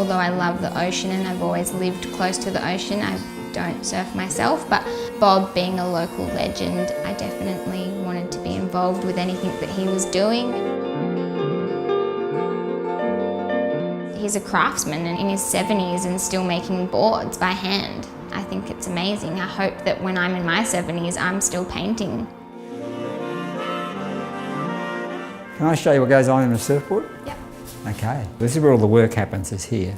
Although I love the ocean and I've always lived close to the ocean, I don't surf myself, but Bob being a local legend, I definitely wanted to be involved with anything that he was doing. He's a craftsman and in his 70s and still making boards by hand. I think it's amazing. I hope that when I'm in my 70s, I'm still painting. Can I show you what goes on in a surfboard? Yep. Okay. This is where all the work happens, is here.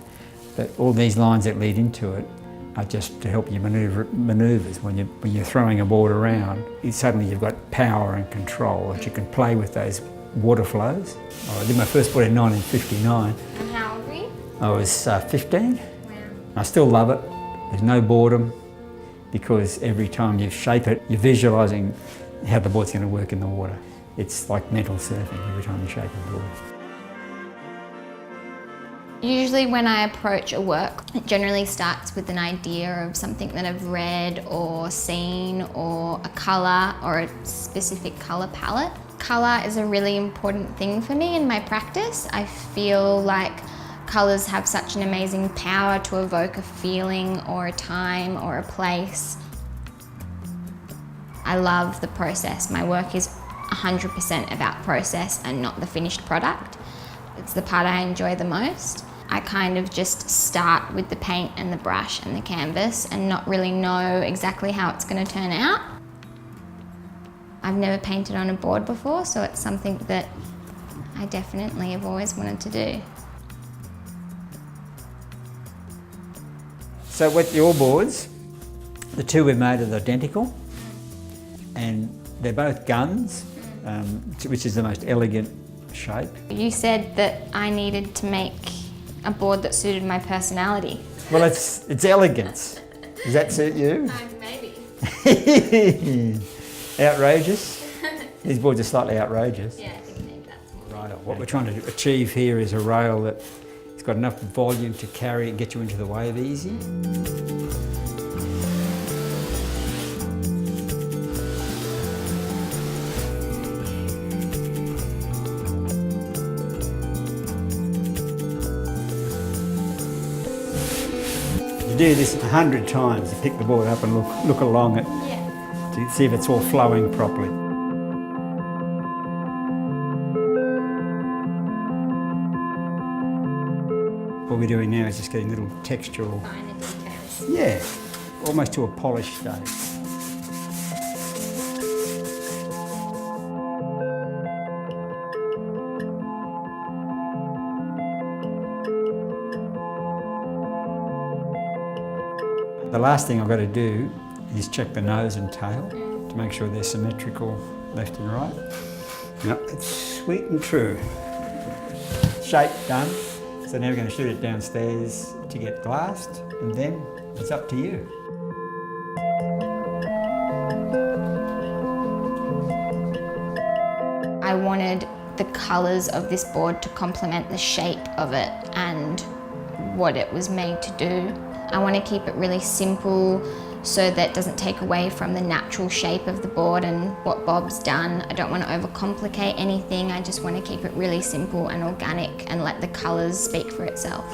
But all these lines that lead into it are just to help you manoeuvres when you're throwing a board around. Suddenly you've got power and control that you can play with those water flows. I did my first board in 1959. And how old were you? I was 15. Wow. I still love it. There's no boredom because every time you shape it, you're visualising how the board's going to work in the water. It's like mental surfing every time you shape a board. Usually when I approach a work, it generally starts with an idea of something that I've read or seen, or a colour or a specific colour palette. Colour is a really important thing for me in my practice. I feel like colours have such an amazing power to evoke a feeling or a time or a place. I love the process. My work is 100% about process and not the finished product. It's the part I enjoy the most. I kind of just start with the paint and the brush and the canvas and not really know exactly how it's going to turn out. I've never painted on a board before, so it's something that I definitely have always wanted to do. So with your boards, the two we made are identical, and they're both guns, which is the most elegant shape. You said that I needed to make a board that suited my personality. Well, it's elegance. Does that suit you? Maybe. Outrageous? These boards are slightly outrageous. Yeah, I think maybe that's more. Right. What we're trying to achieve here is a rail that it's got enough volume to carry and get you into the wave easy. You do this 100 times. You pick the board up and look along it to see if it's all flowing properly. What we're doing now is just getting little textural, Finer details. yeah, almost to a polished state. The last thing I've got to do is check the nose and tail to make sure they're symmetrical left and right. Yep, it's sweet and true. Shape done. So now we're going to shoot it downstairs to get glassed, and then it's up to you. I wanted the colours of this board to complement the shape of it and what it was made to do. I want to keep it really simple so that it doesn't take away from the natural shape of the board and what Bob's done. I don't want to overcomplicate anything. I just want to keep it really simple and organic and let the colours speak for itself.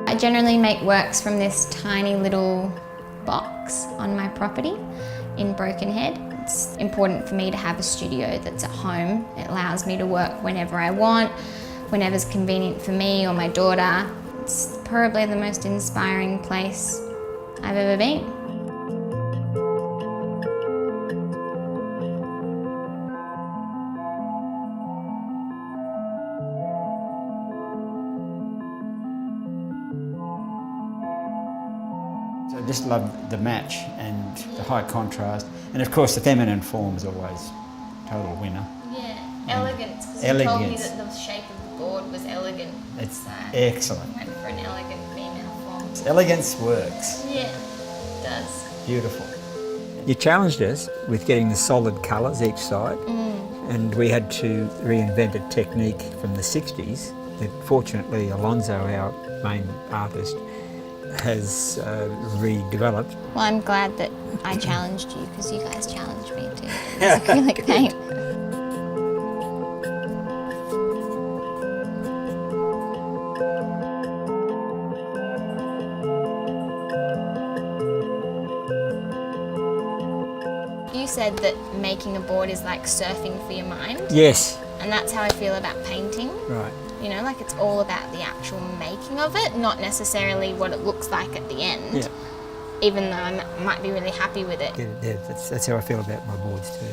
I generally make works from this tiny little box on my property in Broken Head. It's important for me to have a studio that's at home. It allows me to work whenever I want, whenever's convenient for me or my daughter. It's probably the most inspiring place I've ever been. So I just love the match and the high contrast, and of course the feminine form is always total winner. Yeah, elegance, because you told me that the shape of the board was elegant. It's so excellent. I went for an elegant female form. Elegance works. Yeah, it does. Beautiful. You challenged us with getting the solid colours each side, and we had to reinvent a technique from the 60s that fortunately Alonzo, our main artist, has redeveloped. Well, I'm glad that I challenged you because you guys challenged me too. It's acrylic paint. You said that making a board is like surfing for your mind. Yes. And that's how I feel about painting. Right. You know, like it's all about the actual making of it, not necessarily what it looks like at the end. Yeah. Even though I might be really happy with it. Yeah, that's how I feel about my boards too.